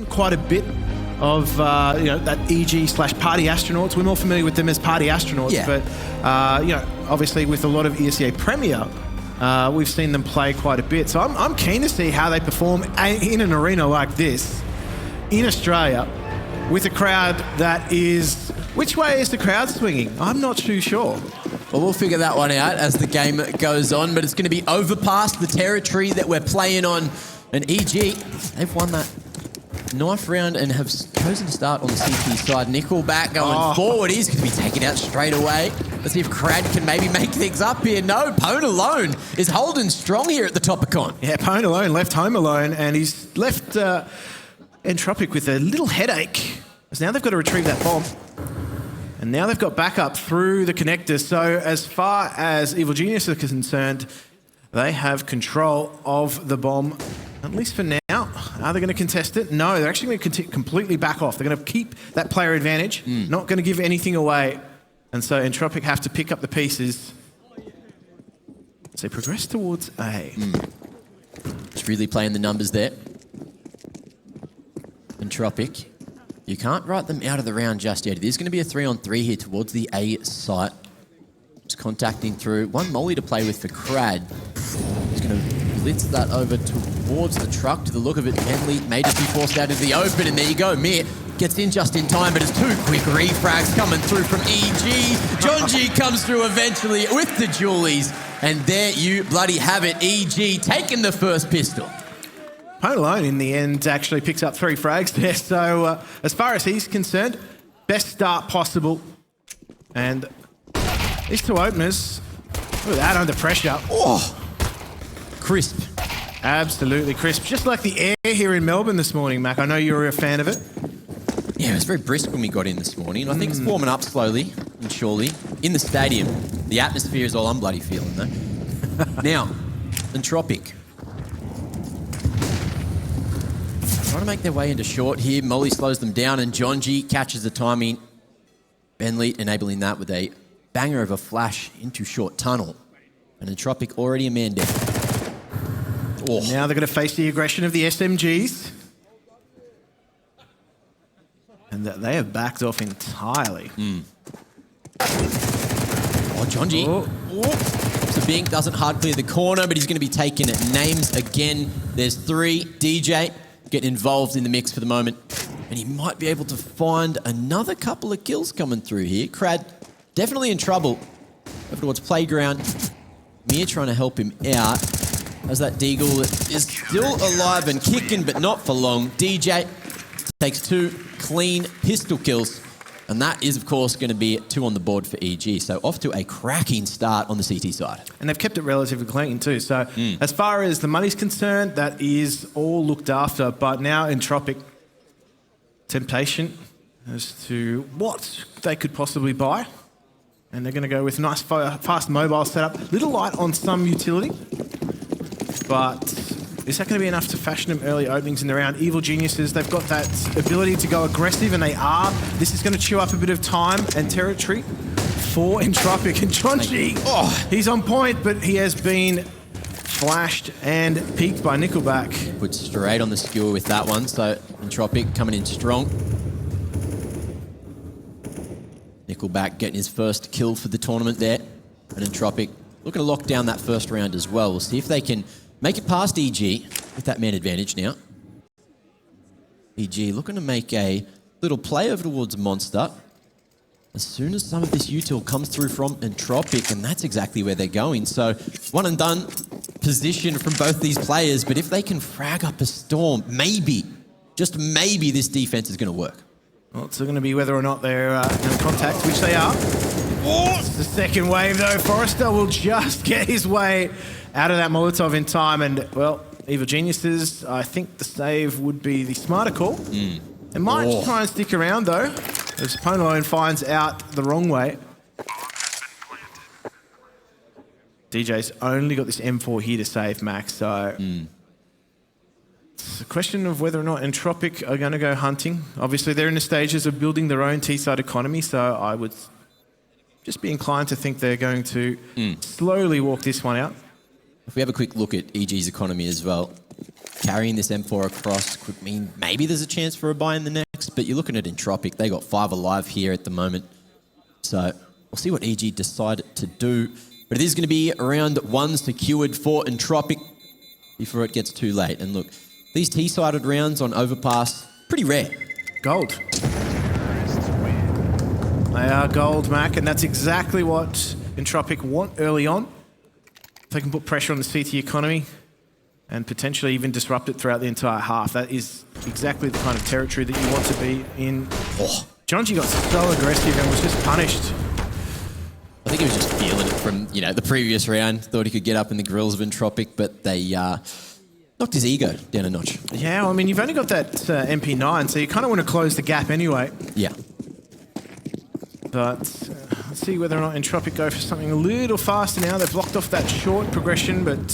Quite a bit of that EG/Party Astronauts. We're more familiar with them as Party Astronauts, yeah. But obviously with a lot of ESEA Premier, we've seen them play quite a bit. So I'm keen to see how they perform in an arena like this in Australia with a crowd that is... Which way is the crowd swinging? I'm not too sure. Well, we'll figure that one out as the game goes on, but it's going to be Overpass, the territory that we're playing on. And EG, they've won that knife round and have chosen to start on the CT side. Nickelback going forward. He's going to be taken out straight away. Let's see if Krad can maybe make things up here. No, Pone alone is holding strong here at the Topicon. Yeah, Pone alone left home alone, and he's left Entropiq with a little headache. Because now they've got to retrieve that bomb. And now they've got backup through the connector. So as far as Evil Genius are concerned, they have control of the bomb, at least for now. Are they going to contest it? No, they're actually going to completely back off. They're going to keep that player advantage, not going to give anything away. And so Entropiq have to pick up the pieces. So they progress towards A. Just really playing the numbers there. Entropiq. You can't write them out of the round just yet. It is going to be a 3-on-3 here towards the A site. Just contacting through. One molly to play with for Krad. He's going to blitz that over towards the truck. To the look of it, Henley may just be forced out into the open, and there you go. Mir gets in just in time, but it's two quick refrags coming through from EG. John G comes through eventually with the Julies, and there you bloody have it. EG taking the first pistol. Pone alone in the end actually picks up 3 frags there. So as far as he's concerned, best start possible. And these two openers, look at that under pressure. Oh, crisp. Absolutely crisp. Just like the air here in Melbourne this morning, Mac. I know you were a fan of it. Yeah, it was very brisk when we got in this morning. I think it's warming up slowly and surely. In the stadium, the atmosphere is all I'm bloody feeling, though. Now, Entropiq. Trying to make their way into short here. Molly slows them down, and John G catches the timing. Benley enabling that with a banger of a flash into short tunnel. And Entropiq already a man down. Oh. Now they're going to face the aggression of the SMGs. And they have backed off entirely. Oh, John G. So Bink doesn't hard clear the corner, but he's going to be taking names again. There's 3. DJ getting involved in the mix for the moment. And he might be able to find another couple of kills coming through here. Krad definitely in trouble. Over towards Playground. Mir trying to help him out. As that Deagle is still alive and kicking, but not for long. DJ takes 2 clean pistol kills. And that is, of course, going to be 2 on the board for EG. So off to a cracking start on the CT side. And they've kept it relatively clean too. So as far as the money's concerned, that is all looked after. But now Entropiq, temptation as to what they could possibly buy. And they're going to go with nice fast mobile setup. Little light on some utility. But is that going to be enough to fashion them early openings in the round? Evil Geniuses, they've got that ability to go aggressive, and they are. This is going to chew up a bit of time and territory for Entropiq. And John G, he's on point, but he has been flashed and peaked by Nickelback. Put straight on the skewer with that one, so Entropiq coming in strong. Nickelback getting his first kill for the tournament there. And Entropiq looking to lock down that first round as well. We'll see if they can make it past EG with that man advantage now. EG looking to make a little play over towards Monster. As soon as some of this util comes through from Entropiq, and that's exactly where they're going. So one and done position from both these players, but if they can frag up a storm, maybe, just maybe this defense is going to work. Well, it's going to be whether or not they're in contact, which they are. It's the second wave though. Forrester will just get his way out of that Molotov in time, and well, Evil Geniuses, I think the save would be the smarter call. They might try and stick around though, as Pone alone finds out the wrong way. DJ's only got this M4 here to save Max, so it's a question of whether or not Entropiq are going to go hunting. Obviously, they're in the stages of building their own T-side economy, so I would just be inclined to think they're going to slowly walk this one out. If we have a quick look at EG's economy as well, carrying this M4 across could mean maybe there's a chance for a buy in the next, but you're looking at Entropiq. They got 5 alive here at the moment. So we'll see what EG decide to do. But it is going to be round 1 secured for Entropiq before it gets too late. And look, these T-sided rounds on Overpass, pretty rare. Gold. They are gold, Mac, and that's exactly what Entropiq want early on. They can put pressure on the CT economy and potentially even disrupt it throughout the entire half. That is exactly the kind of territory that you want to be in. Oh, Jonji got so aggressive and was just punished. I think he was just feeling it from, you know, the previous round. Thought he could get up in the grills of Entropiq, but they knocked his ego down a notch. Yeah, well, I mean, you've only got that MP9, so you kind of want to close the gap anyway. Yeah. But let's see whether or not Entropiq go for something a little faster now. They've blocked off that short progression, but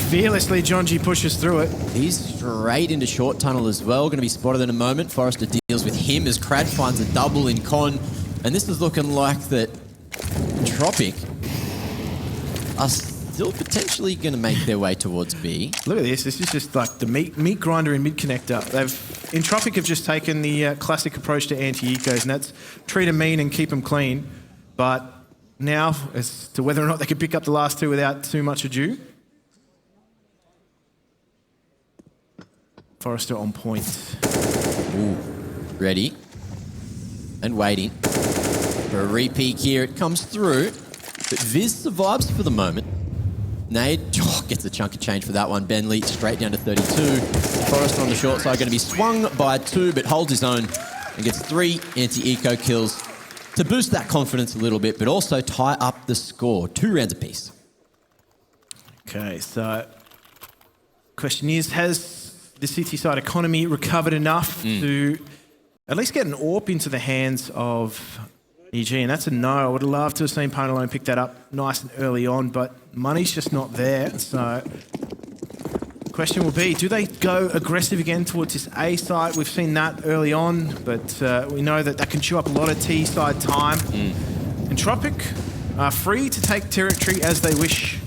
fearlessly, Jonji pushes through it. He's straight into short tunnel as well. Going to be spotted in a moment. Forrester deals with him as Krad finds a double in con. And this is looking like that Entropiq are still potentially going to make their way towards B. Look at this. This is just like the meat grinder in mid-connector. Entropiq have just taken the classic approach to anti-ecos, and that's treat them mean and keep them clean. But now, as to whether or not they can pick up the last 2 without too much ado. Forrester on point. Ooh, ready. And waiting. For a re-peek here, it comes through. But Viz survives for the moment. Nade gets a chunk of change for that one. Bentley straight down to 32. Forrester on the short side going to be swung by 2, but holds his own and gets 3 anti-eco kills to boost that confidence a little bit, but also tie up the score. 2 rounds apiece. Okay, so question is, has the CT side economy recovered enough to at least get an AWP into the hands of EG? And that's a no. I would have loved to have seen Pwn Alone pick that up nice and early on, but money's just not there. So the question will be, do they go aggressive again towards this A site? We've seen that early on, but we know that that can chew up a lot of T side time. Entropiq are free to take territory as they wish.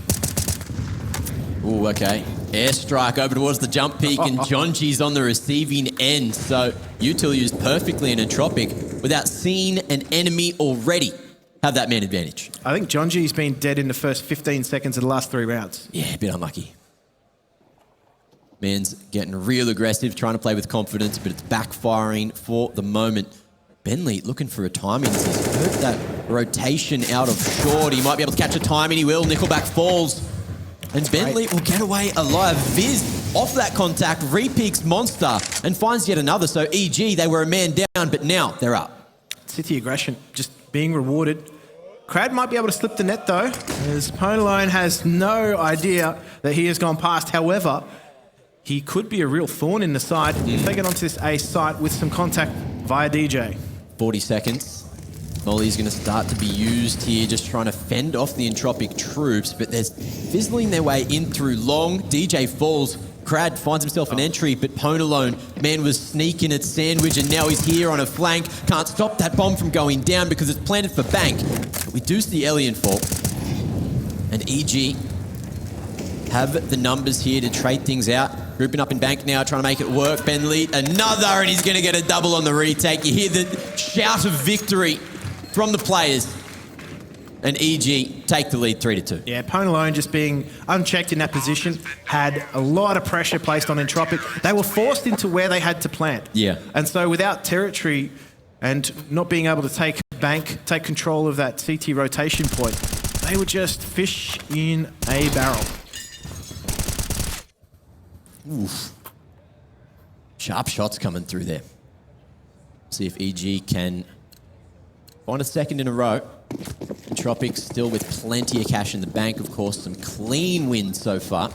Ooh, okay. Airstrike over towards the jump peak, and Jonji's on the receiving end. So Util used perfectly in Entropiq without seeing an enemy already have that man advantage. I think Jonji's been dead in the first 15 seconds of the last 3 rounds. Yeah, a bit unlucky. Man's getting real aggressive, trying to play with confidence, but it's backfiring for the moment. Bentley looking for a timing. He's heard that rotation out of short. He might be able to catch a timing. He will. Nickelback falls. And Bentley will get away alive. Viz off that contact, re-peaks Monster and finds yet another. So EG, they were a man down, but now they're up. City aggression just being rewarded. Krad might be able to slip the net though, as Pwn Alone has no idea that he has gone past. However, he could be a real thorn in the side if they get onto this A site with some contact via DJ. 40 seconds. Molly's going to start to be used here, just trying to fend off the Entropiq troops, but they're fizzling their way in through long. DJ falls. Krad finds himself an entry, but Pwn Alone, man, was sneaking at sandwich, and now he's here on a flank. Can't stop that bomb from going down because it's planted for bank. But we do see Alien fall. And EG have the numbers here to trade things out. Grouping up in bank now, trying to make it work. Bentley, another, and he's going to get a double on the retake. You hear the shout of victory from the players. And EG take the lead 3-2. Yeah, Pwn Alone just being unchecked in that position, had a lot of pressure placed on Entropiq. They were forced into where they had to plant. Yeah. And so without territory and not being able to take bank, take control of that CT rotation point, they would just fish in a barrel. Oof. Sharp shots coming through there. See if EG can find a second in a row. Entropiq still with plenty of cash in the bank, of course. Some clean wins so far.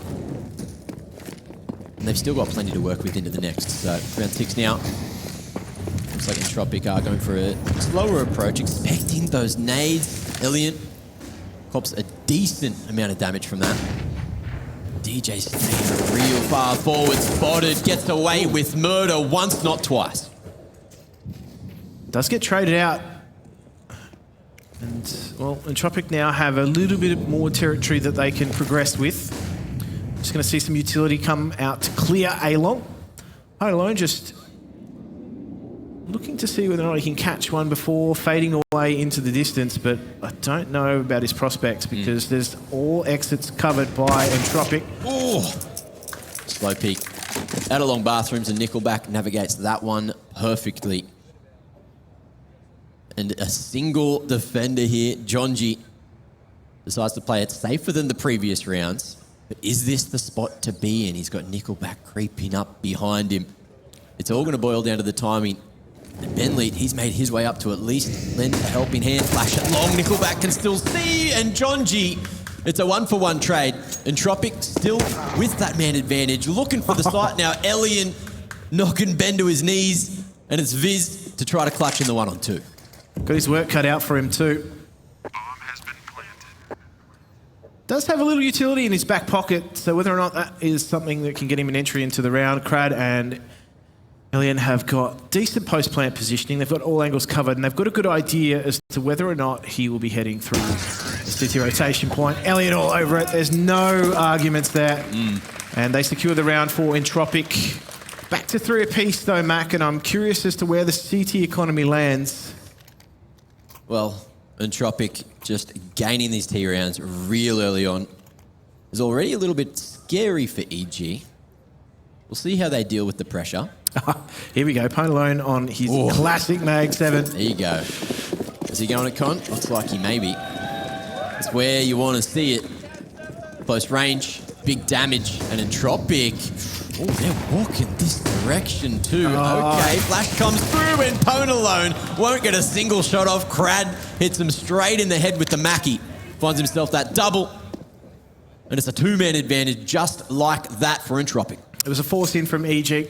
And they've still got plenty to work with into the next. So round 6 now. Looks like Entropiq are going for a slower approach, expecting those nades. Alien cops a decent amount of damage from that. DJ staying real far forward, spotted, gets away with murder once, not twice. Does get traded out. And, well, Entropiq now have a little bit more territory that they can progress with. Just going to see some utility come out to clear A-long. Alone just looking to see whether or not he can catch one before fading away into the distance, but I don't know about his prospects because there's all exits covered by Entropiq. Oh, slow peek. Out along bathrooms, and Nickelback navigates that one perfectly. And a single defender here, Jonji, decides to play it safer than the previous rounds. But is this the spot to be in? He's got Nickelback creeping up behind him. It's all going to boil down to the timing. And Benleet, he's made his way up to at least lend a helping hand. Flash it long, Nickelback can still see, and Jonji, it's a 1-for-1 trade. Entropiq still with that man advantage, looking for the site now. Elian knocking Ben to his knees, and it's Viz to try to clutch in the 1-on-2. Got his work cut out for him too. Bomb has been planted. Does have a little utility in his back pocket, so whether or not that is something that can get him an entry into the round, Krad and Elian have got decent post-plant positioning. They've got all angles covered, and they've got a good idea as to whether or not he will be heading through the city rotation point. Elian all over it. There's no arguments there. And they secure the round for Entropiq. Back to 3 apiece, though, Mac, and I'm curious as to where the CT economy lands. Well, Entropiq just gaining these T rounds real early on is already a little bit scary for EG. We'll see how they deal with the pressure. Here we go. Pone alone on his classic Mag 7. There you go. Is he going to con? Looks like he may be. It's where you want to see it. Close range, big damage, and Entropiq. Oh, they're walking this direction too. Okay, flash comes through, and Pone alone won't get a single shot off. Krad hits him straight in the head with the Mackie. Finds himself that double. And it's a 2-man advantage just like that for Entropiq. It was a force in from EG.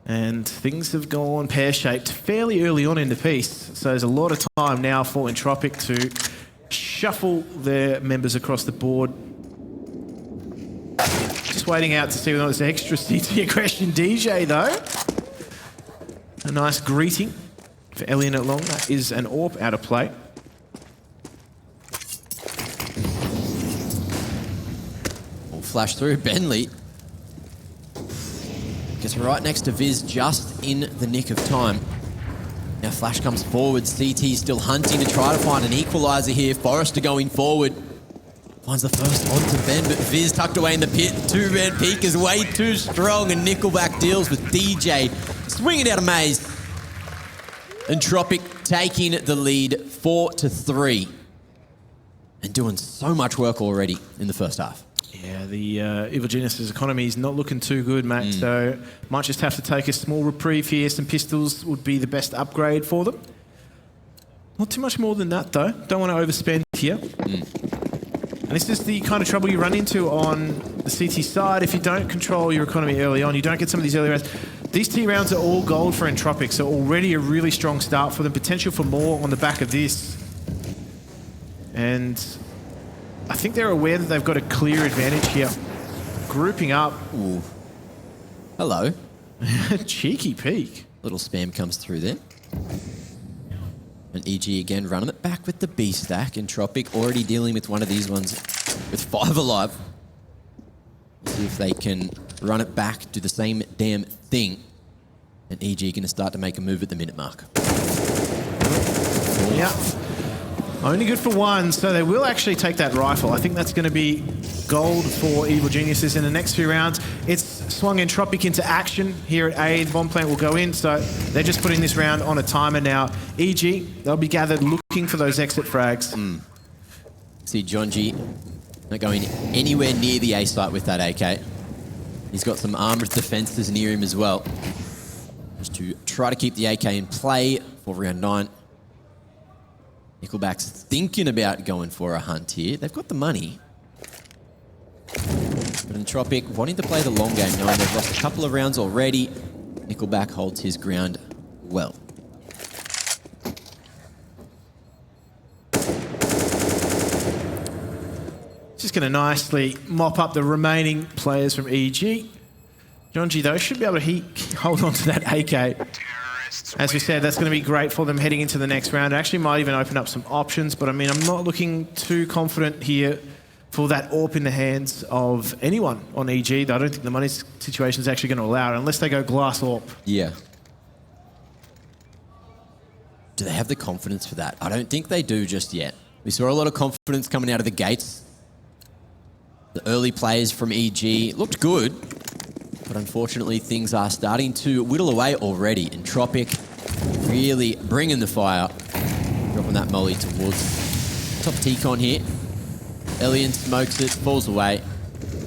And things have gone pear-shaped fairly early on in the piece. So there's a lot of time now for Entropiq to shuffle their members across the board. Just waiting out to see whether there's extra CT aggression DJ, though. A nice greeting for Elian at long. That is an AWP out of play. We'll flash through Benleet. Gets right next to Viz just in the nick of time. Now Flash comes forward. CT still hunting to try to find an equaliser here. Forrester going forward. Finds the first onto Ben, but Viz tucked away in the pit. 2-man peak is way too strong, and Nickelback deals with DJ. Swinging out of maze. Entropiq taking the lead 4-3. And doing so much work already in the first half. Yeah, the Evil Genius's economy is not looking too good, mate. So might just have to take a small reprieve here. Some pistols would be the best upgrade for them. Not too much more than that, though. Don't want to overspend here. And this is the kind of trouble you run into on the CT side. If you don't control your economy early on, you don't get some of these early rounds. These T rounds are all gold for Entropiq, so already a really strong start for them. Potential for more on the back of this. And I think they're aware that they've got a clear advantage here. Grouping up. Ooh. Hello. Cheeky peek. Little spam comes through there. And EG again running it back with the B stack. Entropiq already dealing with one of these ones with 5 alive. See if they can run it back, do the same damn thing. And EG going to start to make a move at the minute mark. Yeah. Only good for 1, so they will actually take that rifle. I think that's going to be gold for Evil Geniuses in the next few rounds. It's swung Entropiq into action here at A. The bomb plant will go in, so they're just putting this round on a timer now. EG, they'll be gathered looking for those exit frags. See Jonji not going anywhere near the A site with that AK. He's got some armoured defences near him as well. Just to try to keep the AK in play for round 9. Nickelback's thinking about going for a hunt here. They've got the money. But Entropiq wanting to play the long game, knowing they've lost a couple of rounds already. Nickelback holds his ground well. Just going to nicely mop up the remaining players from EG. Jonji, though, should be able to hold on to that AK. As we said, that's going to be great for them heading into the next round. It actually might even open up some options, but I mean, I'm not looking too confident here for that AWP in the hands of anyone on EG. I don't think the money situation is actually going to allow it unless they go glass AWP. Yeah. Do they have the confidence for that? I don't think they do just yet. We saw a lot of confidence coming out of the gates. The early plays from EG looked good, but unfortunately things are starting to whittle away already. Entropiq really bringing the fire, dropping that molly towards top T-Con here. Elian smokes it, falls away.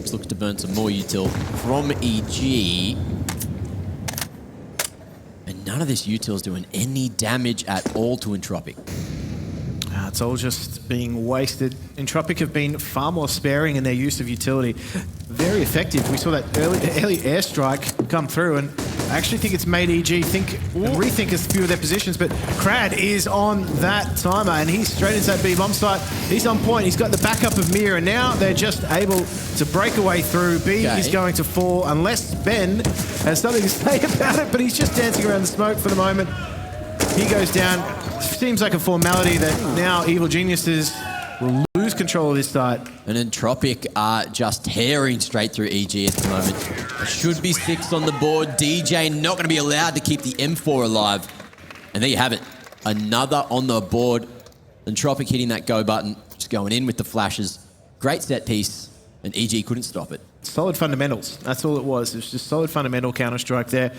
Just looks to burn some more util from EG. And none of this util is doing any damage at all to Entropiq. It's all just being wasted. Entropiq have been far more sparing in their use of utility. Very effective. We saw that early airstrike come through, and I actually think it's made EG think and rethink a few of their positions, but Krad is on that timer, and he's straight into that B bomb site. He's on point. He's got the backup of Mir, and now they're just able to break away through. B is going to fall, unless Ben has something to say about it, but he's just dancing around the smoke for the moment. He goes down. Seems like a formality that now Evil Geniuses will lose control of this site. And Entropiq are just tearing straight through EG at the moment. There should be 6 on the board. DJ not going to be allowed to keep the M4 alive. And there you have it. Another on the board. Entropiq hitting that go button, just going in with the flashes. Great set piece, and EG couldn't stop it. Solid fundamentals. That's all it was. It was just solid fundamental Counter-Strike there.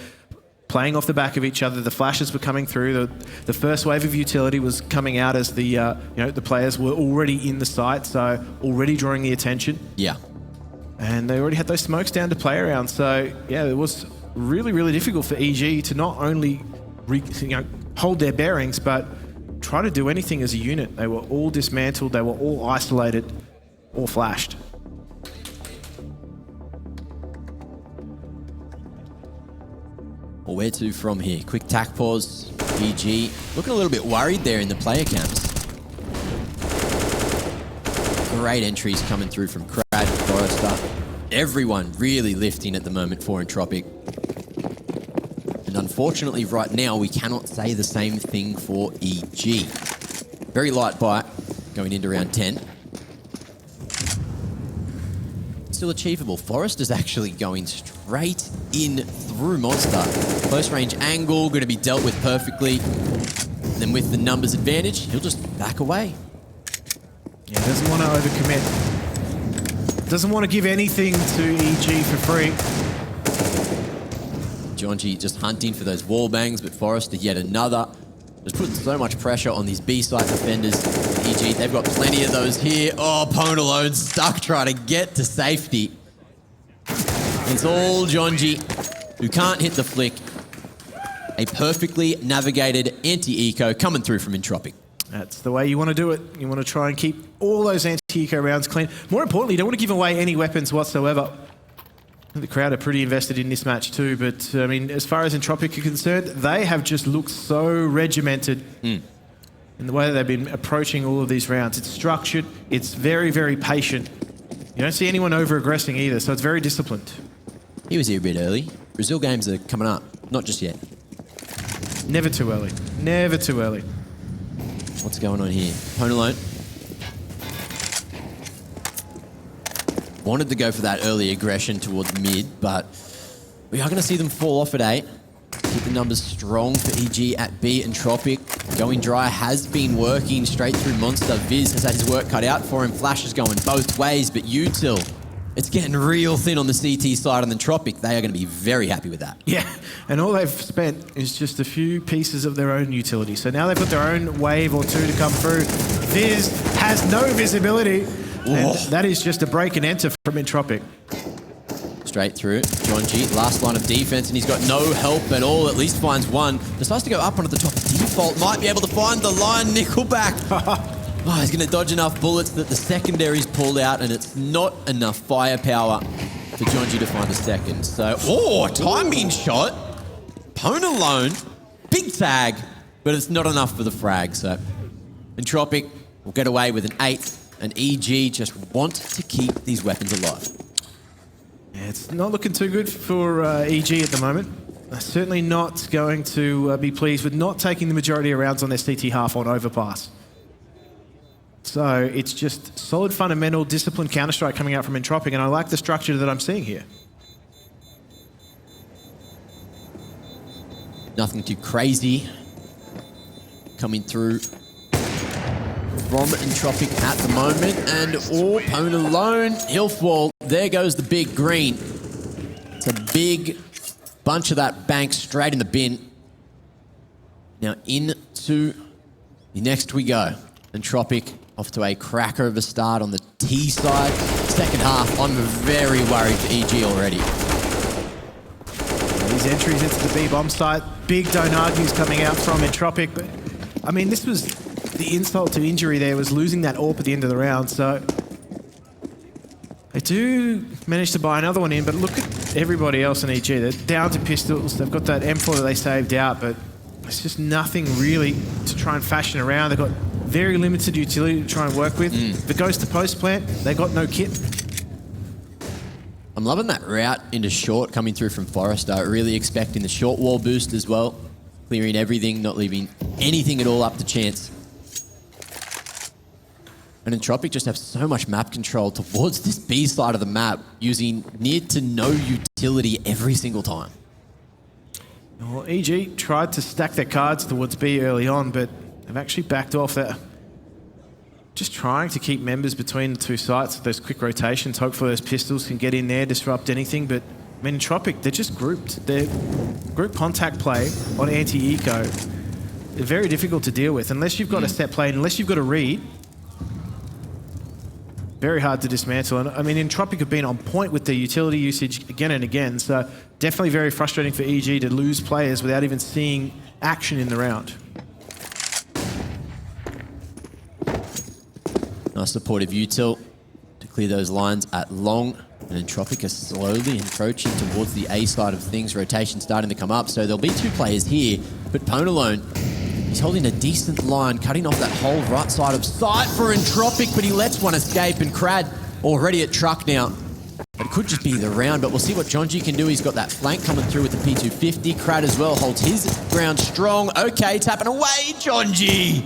Playing off the back of each other, the flashes were coming through. The first wave of utility was coming out as the the players were already in the site, so already drawing the attention. Yeah, and they already had those smokes down to play around. So yeah, it was really, really difficult for EG to not only hold their bearings, but try to do anything as a unit. They were all dismantled. They were all isolated, all flashed. Well, where to from here? Quick tack pause. EG looking a little bit worried there in the player camps. Great entries coming through from Krad, Forrester. Everyone really lifting at the moment for Entropiq. And unfortunately right now we cannot say the same thing for EG. Very light bite going into round 10. Still achievable. Forrester's actually going straight in through Monster. Close range angle, going to be dealt with perfectly. And then with the numbers advantage, he'll just back away. Yeah, doesn't want to overcommit. Doesn't want to give anything to EG for free. Jonji just hunting for those wall bangs, but Forrester yet another. Just putting so much pressure on these B-side defenders. EG, they've got plenty of those here. Oh, Pwn alone stuck trying to get to safety. It's all Jonji, who can't hit the flick. A perfectly navigated anti-eco coming through from Entropiq. That's the way you want to do it. You want to try and keep all those anti-eco rounds clean. More importantly, you don't want to give away any weapons whatsoever. The crowd are pretty invested in this match too, but I mean, as far as Entropiq are concerned, they have just looked so regimented in the way that they've been approaching all of these rounds. It's structured, it's very, very patient. You don't see anyone over-aggressing either, so it's very disciplined. He was here a bit early. Brazil games are coming up, not just yet. Never too early. Never too early. What's going on here? Pwn alone. Wanted to go for that early aggression towards mid, but we are going to see them fall off at 8. Keep the numbers strong for EG at B. Entropiq going dry has been working straight through Monster. Viz has had his work cut out for him. Flash is going both ways, but util, it's getting real thin on the CT side on Entropiq. They are going to be very happy with that. Yeah, and all they've spent is just a few pieces of their own utility. So now they've got their own wave or two to come through. Viz has no visibility. And that is just a break and enter from Entropiq. Straight through. Jonji, last line of defense, and he's got no help at all. At least finds one. Decides to go up onto the top. Default might be able to find the line. Nickelback. Oh, he's going to dodge enough bullets that the secondary's pulled out, and it's not enough firepower for Jonji to find a second. So, timing shot. Pwn alone. Big tag, but it's not enough for the frag. So, Entropiq will get away with an 8th. And EG just want to keep these weapons alive. Yeah, it's not looking too good for EG at the moment. They're certainly not going to be pleased with not taking the majority of rounds on their CT half on Overpass. So it's just solid fundamental disciplined Counter-Strike coming out from Entropiq, and I like the structure that I'm seeing here. Nothing too crazy coming through from Entropiq at the moment. And Pwn alone, Hilfwall, there goes the big green. It's a big bunch of that bank straight in the bin. Now into the next we go. Entropiq off to a cracker of a start on the T side. Second half, I'm very worried for EG already. These entries into the B-bomb site, big don't argues coming out from Entropiq, but I mean, this was the insult to injury there, was losing that AWP at the end of the round, so they do manage to buy another one in, but look at everybody else in EG. They're down to pistols, they've got that M4 that they saved out, but it's just nothing really to try and fashion around. They've got very limited utility to try and work with. If it goes to post plant, they got no kit. I'm loving that route into short coming through from Forrester. Really expecting the short wall boost as well. Clearing everything, not leaving anything at all up to chance. And Entropiq just have so much map control towards this B side of the map, using near to no utility every single time. Well, EG tried to stack their cards towards B early on, but they've actually backed off that. Just trying to keep members between the two sites, those quick rotations. Hopefully those pistols can get in there, disrupt anything. But I mean, Entropiq, they're just grouped. Their group contact play on anti-eco is very difficult to deal with. Unless you've got a set play, unless you've got a read, very hard to dismantle. And I mean, Entropiq have been on point with their utility usage again and again. So definitely very frustrating for EG to lose players without even seeing action in the round. Nice supportive util to clear those lines at long. And Entropiq are slowly encroaching towards the A side of things. Rotation starting to come up. So there'll be two players here. But Pwn alone, he's holding a decent line, cutting off that whole right side of sight for Entropiq, but he lets one escape. And Krad already at truck now. It could just be the round, but we'll see what Jonji can do. He's got that flank coming through with the P250. Krad as well holds his ground strong. Okay, tapping away, Jonji.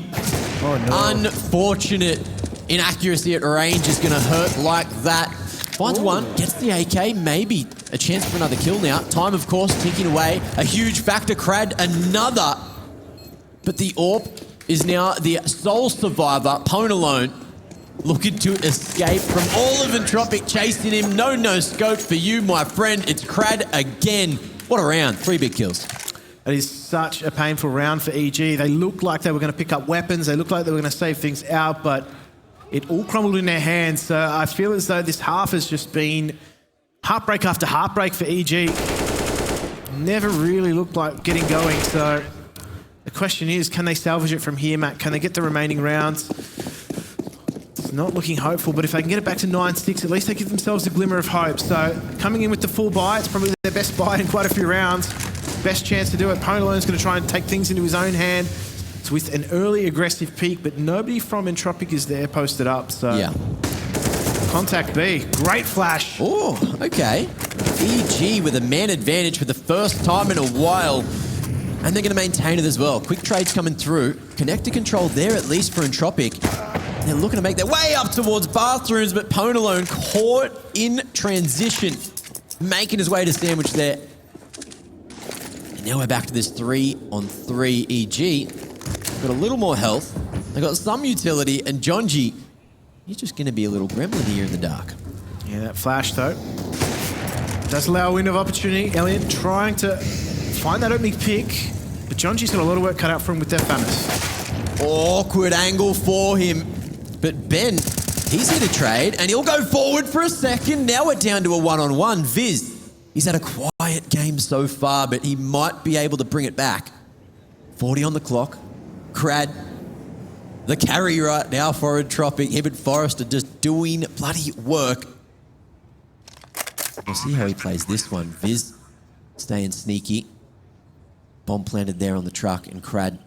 Oh no. Unfortunate. Inaccuracy at range is going to hurt like that. Finds one, gets the AK, maybe a chance for another kill now. Time, of course, ticking away. A huge factor. Krad, another. But the AWP is now the sole survivor. Pwn alone, looking to escape from all of Entropiq chasing him. No scope for you, my friend. It's Krad again. What a round. 3 big kills. It is such a painful round for EG. They looked like they were going to pick up weapons. They looked like they were going to save things out, but it all crumbled in their hands. So I feel as though this half has just been heartbreak after heartbreak for EG. Never really looked like getting going. So the question is, can they salvage it from here, Matt? Can they get the remaining rounds? It's not looking hopeful, but if they can get it back to 9-6, at least they give themselves a glimmer of hope. So coming in with the full buy, it's probably their best buy in quite a few rounds. Best chance to do it. Pwn alone's going to try and take things into his own hand. It's with an early aggressive peak, but nobody from Entropiq is there posted up. So yeah. Contact B, great flash. Oh, okay. EG with a man advantage for the first time in a while. And they're going to maintain it as well. Quick trades coming through. Connector control there at least for Entropiq. They're looking to make their way up towards bathrooms, but Pwn alone caught in transition. Making his way to sandwich there. And now we're back to this 3-on-3 EG. Got a little more health. They got some utility, and Jonji, he's just going to be a little gremlin here in the dark. Yeah, that flash though does allow a window of opportunity. Elliot trying to find that opening pick, but Jonji's got a lot of work cut out for him with that FAMAS. Awkward angle for him, but Ben, he's here to trade, and he'll go forward for a second. Now we're down to a one-on-one. Viz, he's had a quiet game so far, but he might be able to bring it back. 40 on the clock. Krad, the carry right now for Entropiq. Him and Forrester just doing bloody work. We'll see how he plays this one. Viz staying sneaky. Bomb planted there on the truck, and Krad.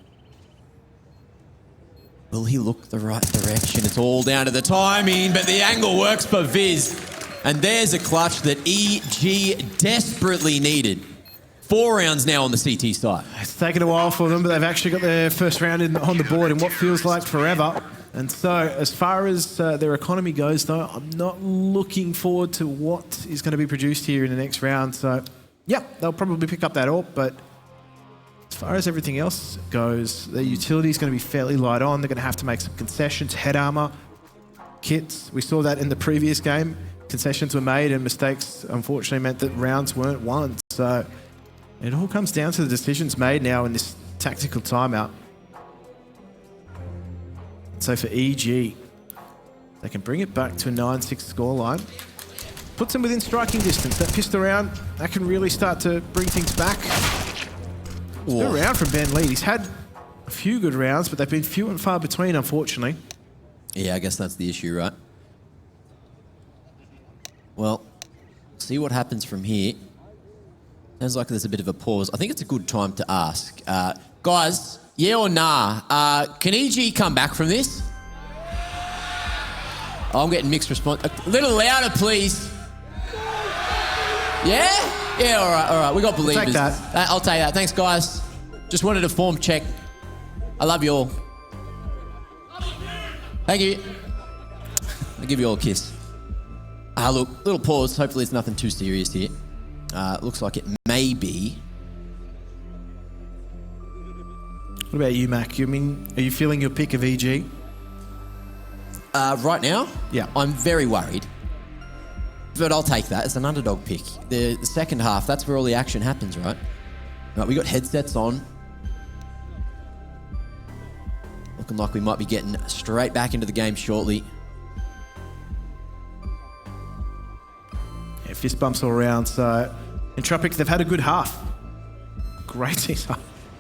Will he look the right direction? It's all down to the timing, but the angle works for Viz. And there's a clutch that EG desperately needed. 4 rounds now on the CT side. It's taken a while for them, but they've actually got their first round on the board in what feels like forever. And so, as far as their economy goes, though, I'm not looking forward to what is going to be produced here in the next round. So, yeah, they'll probably pick up that AWP, but as far as everything else goes, their utility is going to be fairly light on. They're going to have to make some concessions, head armor, kits. We saw that in the previous game. Concessions were made and mistakes, unfortunately, meant that rounds weren't won. So, it all comes down to the decisions made now in this tactical timeout. So for EG, they can bring it back to a 9-6 scoreline. Puts them within striking distance. That pissed around, that can really start to bring things back. Good round from Ben Lee. He's had a few good rounds, but they've been few and far between, unfortunately. Yeah, I guess that's the issue, right? Well, see what happens from here. Sounds like there's a bit of a pause. I think it's a good time to ask. Guys, yeah or nah? Can EG come back from this? Oh, I'm getting mixed response. A little louder, please. Yeah? Yeah, all right. We got believers. Take that. I'll take that. Thanks, guys. Just wanted a form check. I love you all. Thank you. I'll give you all a kiss. Look, little pause. Hopefully it's nothing too serious here. Looks like it may be. What about you, Mac? I mean, are you feeling your pick of EG? Right now? Yeah. I'm very worried. But I'll take that. It's an underdog pick. The second half, that's where all the action happens, right? Right, we got headsets on. Looking like we might be getting straight back into the game shortly. Yeah, fist bumps all around. So, Entropiq, they've had a good half. Great team.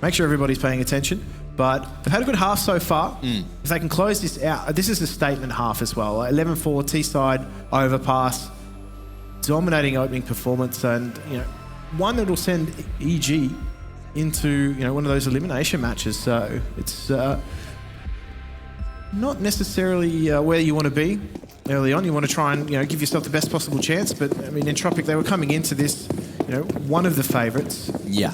Make sure everybody's paying attention. But they've had a good half so far. If they can close this out, this is a statement half as well. 11-4, T-side, overpass, dominating opening performance, and one that will send EG into one of those elimination matches. So it's not necessarily where you want to be early on. You want to try and give yourself the best possible chance. But I mean, Entropiq, they were coming into this one of the favourites. Yeah.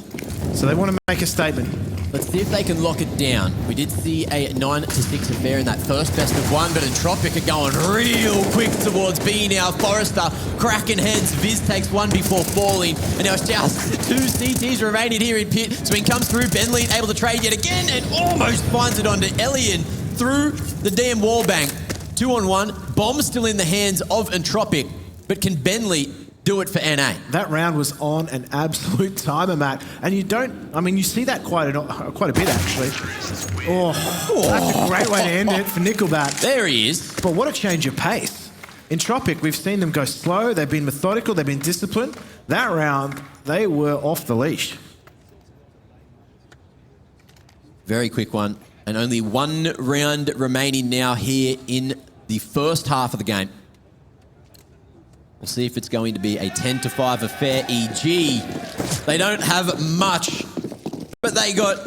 So they want to make a statement. Let's see if they can lock it down. We did see a 9-6 affair in that first best of one, but Entropiq are going real quick towards B now. Forrester cracking heads. Viz takes one before falling. And now it's just two CTs remaining here in pit. Swing comes through. Benley able to trade yet again and almost finds it onto Elian through the damn wall bank. 2-on-1. Bomb still in the hands of Entropiq. But can Benley do it for NA? That round was on an absolute timer, Matt. And you see that quite a bit, actually. That's a great way to end it for Nickelback. There he is. But what a change of pace. Entropiq, we've seen them go slow. They've been methodical. They've been disciplined. That round, they were off the leash. Very quick one. And only one round remaining now here in the first half of the game. We'll see if it's going to be a 10-5 affair. EG, they don't have much, but they got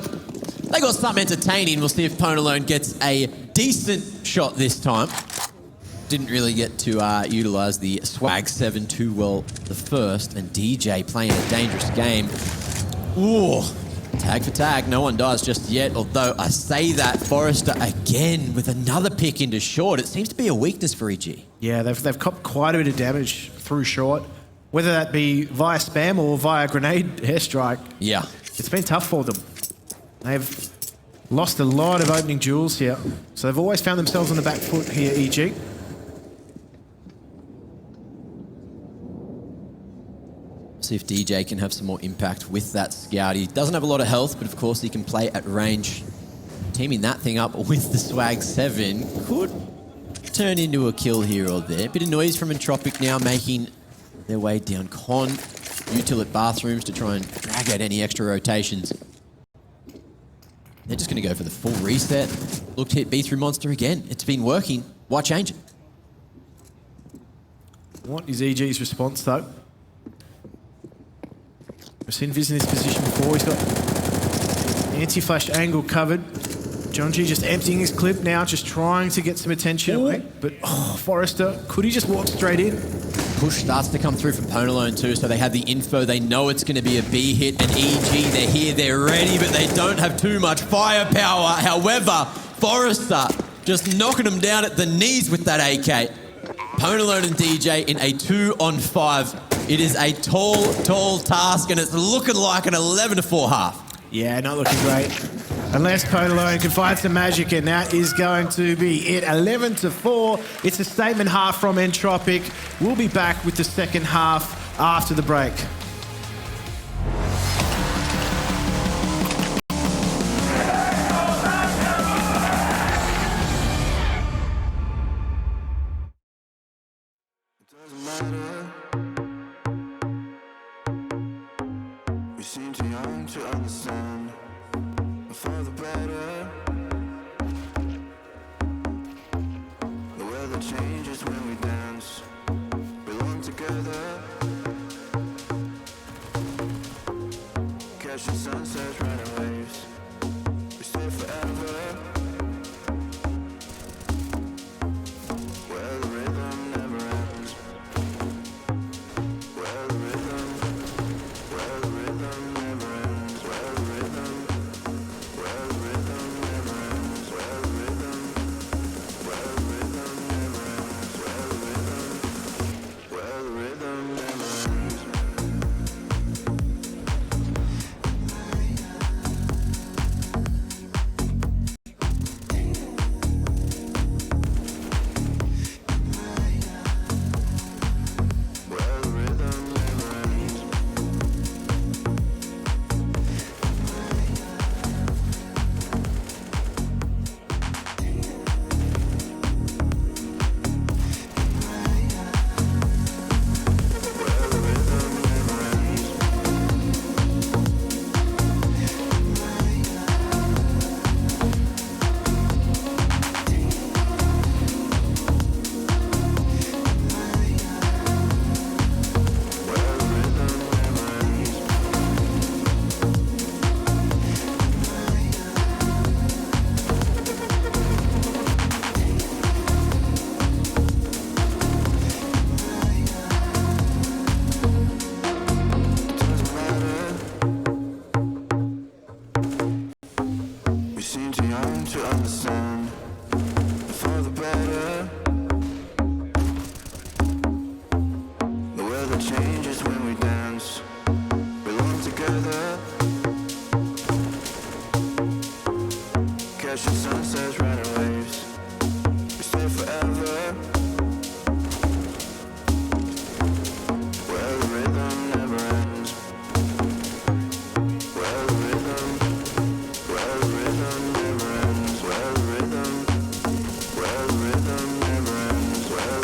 something entertaining. We'll see if Ponalone gets a decent shot this time. Didn't really get to utilise the Swag 7 too well the first, and DJ playing a dangerous game. Ooh, tag for tag, no one dies just yet, although I say that Forrester again with another pick into short. It seems to be a weakness for EG. Yeah, they've copped quite a bit of damage through short, whether that be via spam or via grenade airstrike. Yeah. It's been tough for them. They've lost a lot of opening duels here, so they've always found themselves on the back foot here, EG. See if DJ can have some more impact with that scout. He doesn't have a lot of health, but of course he can play at range. Teaming that thing up with the Swag 7 could turn into a kill here or there. Bit of noise from Entropiq now making their way down con. Util at bathrooms to try and drag out any extra rotations. They're just going to go for the full reset. Look to hit B through Monster again. It's been working. Why change it? What is EG's response though? We've seen Viz in this position before. He's got anti-flash angle covered. John G just emptying his clip now, just trying to get some attention away. But Forrester, could he just walk straight in? Push starts to come through from Ponalone too, so they have the info. They know it's going to be a B hit. And EG, they're here, they're ready, but they don't have too much firepower. However, Forrester just knocking him down at the knees with that AK. Ponalone and DJ in a 2-on-5. It is a tall task, and it's looking like an 11-4 half. Yeah, not looking great. Unless Ponalone can find some magic, and that is going to be it. 11-4. It's a statement half from Entropiq. We'll be back with the second half after the break. We seem too young to understand, for the better. The weather changes when we dance, belong together. Catching sunsets, riding waves, we stay forever. Where the rhythm never ends. Where the rhythm never ends. Where the rhythm never ends. Where the rhythm never ends. Where the rhythm never ends. Where the rhythm never ends. We seem too young to understand, for the better. The weather changes when we dance, belong together. Catching sunsets, riding waves, we stay forever. Where the rhythm never ends. Where the rhythm never ends. Where the rhythm never ends. Where the rhythm never ends. Where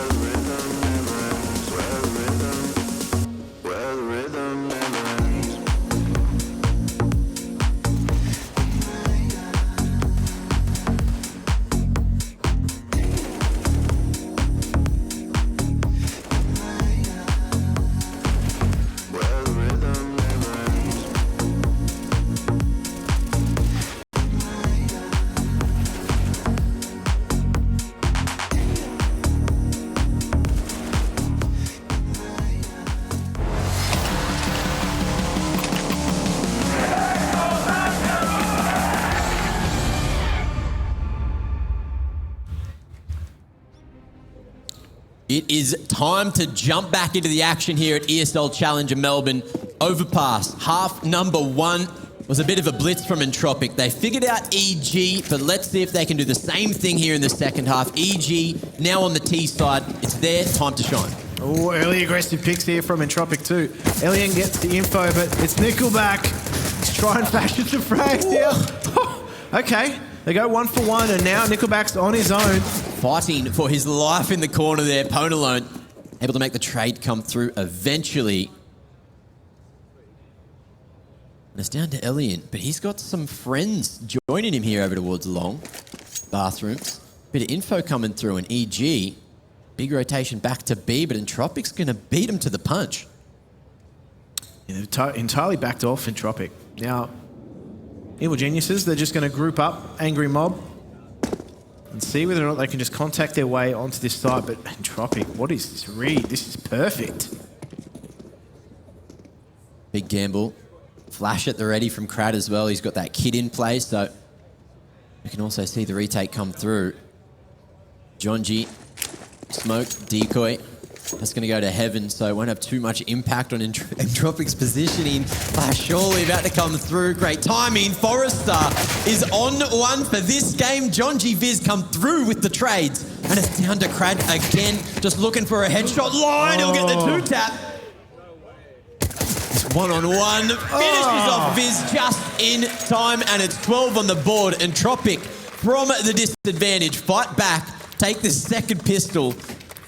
the rhythm never ends. Where the rhythm never ends. It is time to jump back into the action here at ESL Challenger Melbourne. Overpass, half number 1 was a bit of a blitz from Entropiq. They figured out EG, but let's see if they can do the same thing here in the second half. EG now on the T side. It's their time to shine. Oh, early aggressive picks here from Entropiq too. Elian gets the info, but it's Nickelback. Let's try and fashion some frags here. Okay, they go 1 for 1, and now Nickelback's on his own. Fighting for his life in the corner there. Ponalone able to make the trade come through eventually. And it's down to Elian, but he's got some friends joining him here over towards long bathrooms. Bit of info coming through, and EG, big rotation back to B, but Entropiq's going to beat him to the punch. Yeah, they've entirely backed off Entropiq. Now, Evil Geniuses, they're just going to group up Angry Mob and see whether or not they can just contact their way onto this site. But Entropiq, what is this read? This is perfect. Big gamble. Flash at the ready from Krad as well. He's got that kit in place, so You can also see the retake come through. John G, smoke, decoy. That's going to go to heaven, so it won't have too much impact on Entropiq's positioning. Flash surely about to come through. Great timing. Forrester is on one for this game. John G Viz come through with the trades. And it's down to Krad again, just looking for a headshot line. He'll get the 2-tap. It's one-on-one. Finishes off Viz just in time, and it's 12 on the board. Entropiq from the disadvantage. Fight back, take the second pistol.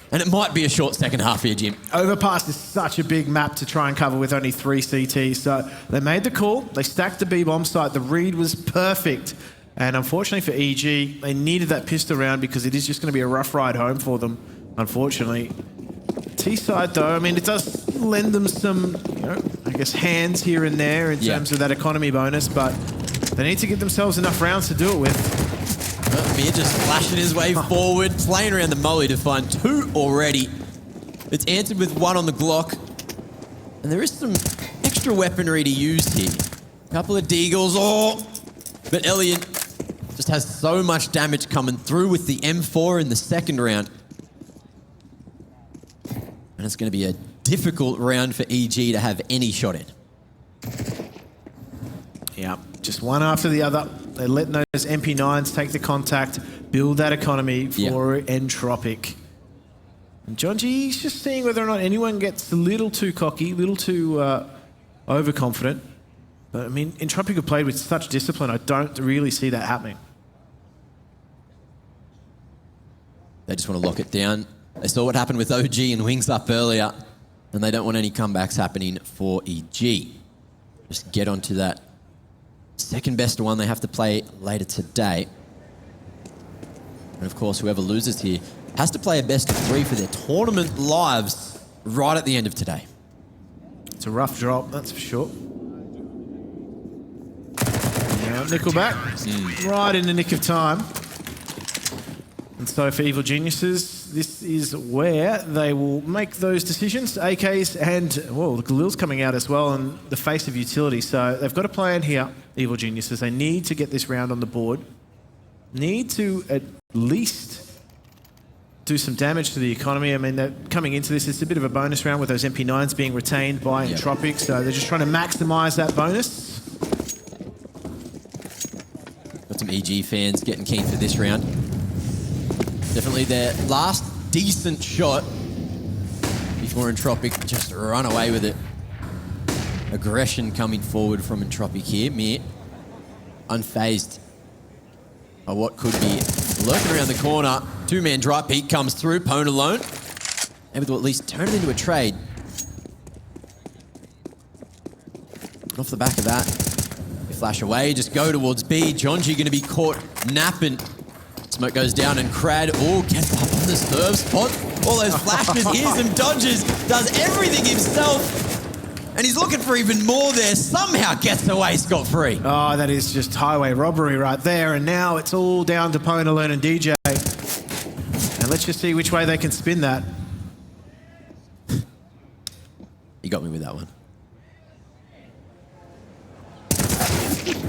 And it might be a short second half here, Jim. Overpass is such a big map to try and cover with only 3 CTs. So they made the call. They stacked the B-bomb site. The read was perfect. And unfortunately for EG, they needed that pistol round because it is just going to be a rough ride home for them, unfortunately. T-side, though, I mean, it does lend them some, I guess, hands here and there in terms of that economy bonus, but they need to get themselves enough rounds to do it with. Mir just flashing his way forward, playing around the molly to find 2 already. It's answered with 1 on the Glock. And there is some extra weaponry to use here. A couple of deagles, but Elliot just has so much damage coming through with the M4 in the second round. And it's going to be a difficult round for EG to have any shot in. Yeah, just one after the other. They're letting those MP9s take the contact, build that economy for Entropiq. And John G's just seeing whether or not anyone gets a little too cocky, a little too overconfident. But I mean, Entropiq have played with such discipline, I don't really see that happening. They just want to lock it down. They saw what happened with OG and Wings Up earlier, and they don't want any comebacks happening for EG. Just get onto that second best one they have to play later today. And of course, whoever loses here has to play a best of 3 for their tournament lives right at the end of today. It's a rough drop, that's for sure. Now, Nickelback, right in the nick of time. And so for Evil Geniuses, this is where they will make those decisions. AKs and, well, the Galil's coming out as well in the face of utility. So they've got a plan here, Evil Geniuses. They need to get this round on the board. Need to at least do some damage to the economy. I mean, they're coming into this, it's a bit of a bonus round with those MP9s being retained by Entropiq. So they're just trying to maximise that bonus. Got some EG fans getting keen for this round. Definitely their last decent shot before Entropiq just run away with it. Aggression coming forward from Entropiq here. Mir unfazed by what could be lurking around the corner. 2-man dry peek comes through. Pwn alone. Able to at least turn it into a trade. And off the back of that, you flash away, just go towards B. Jonji going to be caught napping. Smoke goes down and Krad, gets up on the serve spot. All those flashes, hears them dodges, does everything himself. And he's looking for even more there. Somehow gets away scot-free. Oh, that is just highway robbery right there. And now it's all down to Pwn alone and DJ. And let's just see which way they can spin that. You got me with that one.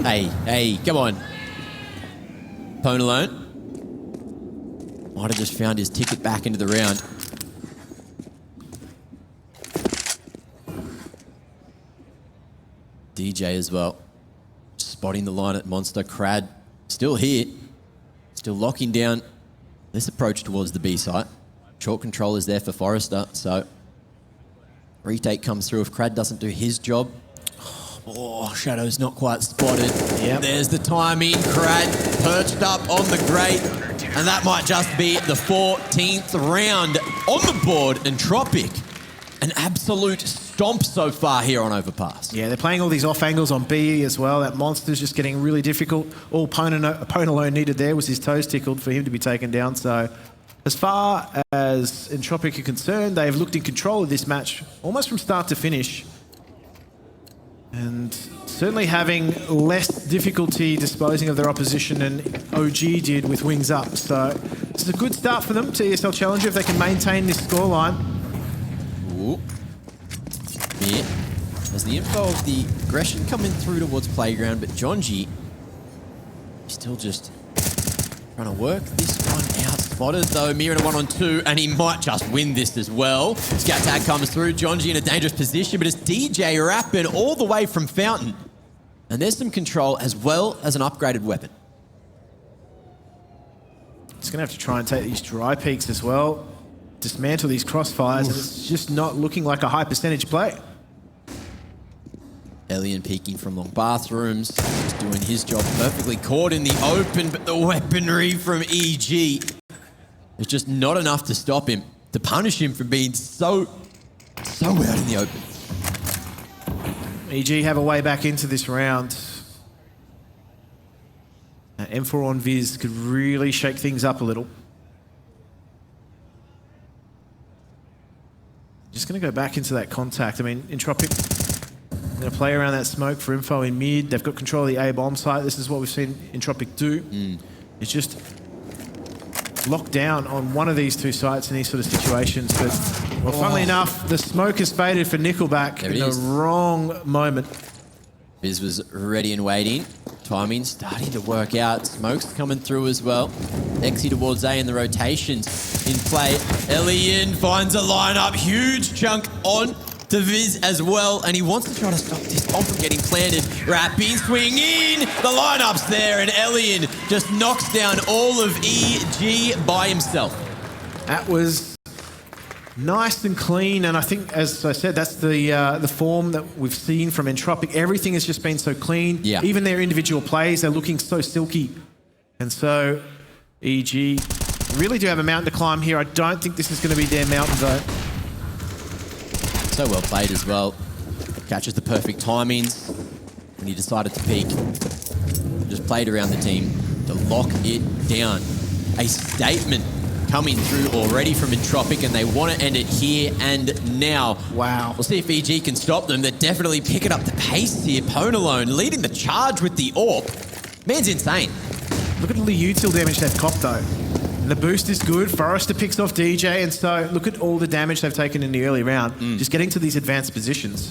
Hey, come on. Pwn alone. Might have just found his ticket back into the round. DJ as well. Spotting the line at Monster. Krad still here. Still locking down this approach towards the B site. Short control is there for Forrester, so retake comes through if Krad doesn't do his job. Oh, Shadow's not quite spotted. Yep. There's the timing. Krad perched up on the grate. And that might just be the 14th round on the board. Entropiq, an absolute stomp so far here on Overpass. Yeah, they're playing all these off angles on B as well. That Monster's just getting really difficult. All Pwn alone needed there was his toes tickled for him to be taken down. So as far as Entropiq are concerned, they've looked in control of this match almost from start to finish. And certainly having less difficulty disposing of their opposition than OG did with Wings Up. So this is a good start for them to ESL Challenger if they can maintain this scoreline. Ooh. Yeah. There's the info of the aggression coming through towards Playground, but Jonji still just Trying to work this one out. Spotted though, Mir in a 1-on-2, and he might just win this as well. Scout tag comes through. Jonji in a dangerous position, but it's DJ rapping all the way from Fountain. And there's some control as well as an upgraded weapon. It's going to have to try and take these dry peaks as well. Dismantle these crossfires, and it's just not looking like a high percentage play. Elian peeking from long bathrooms, just doing his job perfectly. Caught in the open, but the weaponry from EG is just not enough to stop him, to punish him for being so out in the open. EG have a way back into this round. M4 on Viz could really shake things up a little. Just going to go back into that contact. I mean, Entropiq going to play around that smoke for info in mid. They've got control of the A bomb site. This is what we've seen Entropiq do. It's just locked down on one of these two sites in these sort of situations. But, well, funnily enough, the smoke has faded for Nickelback in the wrong moment. Viz was ready and waiting. Timing starting to work out. Smoke's coming through as well. Exy towards A in the rotations in play. Elian finds a lineup. Huge chunk on to Viz as well. And he wants to try to stop this bomb from getting planted. Rapping, swing in. The lineup's there. And Elian just knocks down all of EG by himself. That was nice and clean, and I think, as I said, that's the form that we've seen from Entropiq. Everything has just been so clean. Yeah. Even their individual plays, they're looking so silky. And so, EG really do have a mountain to climb here. I don't think this is going to be their mountain, though. So well played as well. Catches the perfect timings when he decided to peek. Just played around the team to lock it down. A statement coming through already from Entropiq, and they want to end it here and now. Wow. We'll see if EG can stop them. They're definitely picking up the pace here. Ponalone leading the charge with the AWP. Man's insane. Look at all the util damage they've copped, though. And the boost is good. Forrester picks off DJ, and so look at all the damage they've taken in the early round. Just getting to these advanced positions.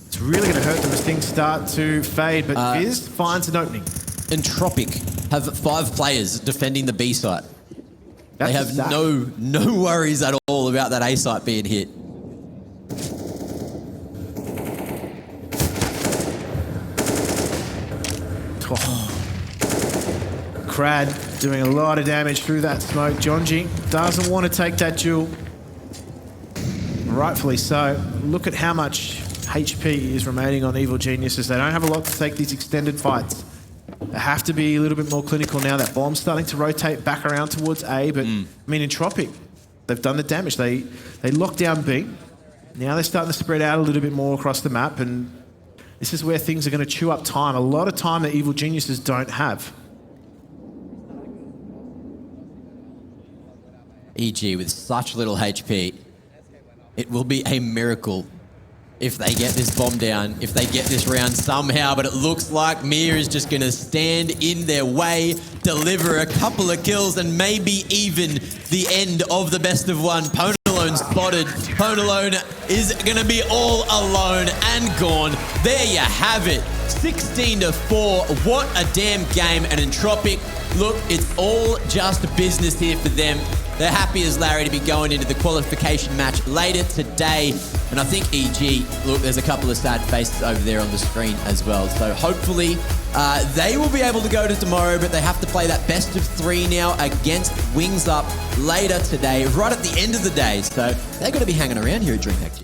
It's really going to hurt them as things start to fade, but Viz finds an opening. Entropiq have 5 players defending the B site. That's they have no worries at all about that A site being hit. Krad doing a lot of damage through that smoke. Jonji doesn't want to take that duel. Rightfully so. Look at how much HP is remaining on Evil Geniuses. They don't have a lot to take these extended fights. They have to be a little bit more clinical now. That bomb's starting to rotate back around towards A, but I mean, Entropiq, they've done the damage. They locked down B. Now they're starting to spread out a little bit more across the map, and this is where things are going to chew up time. A lot of time that Evil Geniuses don't have. EG with such little HP, it will be a miracle if they get this bomb down, if they get this round somehow, but it looks like Mir is just going to stand in their way, deliver a couple of kills, and maybe even the end of the best of one. Ponalone spotted. Ponalone is going to be all alone and gone. There you have it. 16-4. What a damn game. And Entropiq, look, it's all just business here for them. They're happy as Larry to be going into the qualification match later today. And I think EG, look, there's a couple of sad faces over there on the screen as well. So hopefully they will be able to go to tomorrow, but they have to play that best of 3 now against Wings Up later today, right at the end of the day. So they're going to be hanging around here at DreamHack Gym.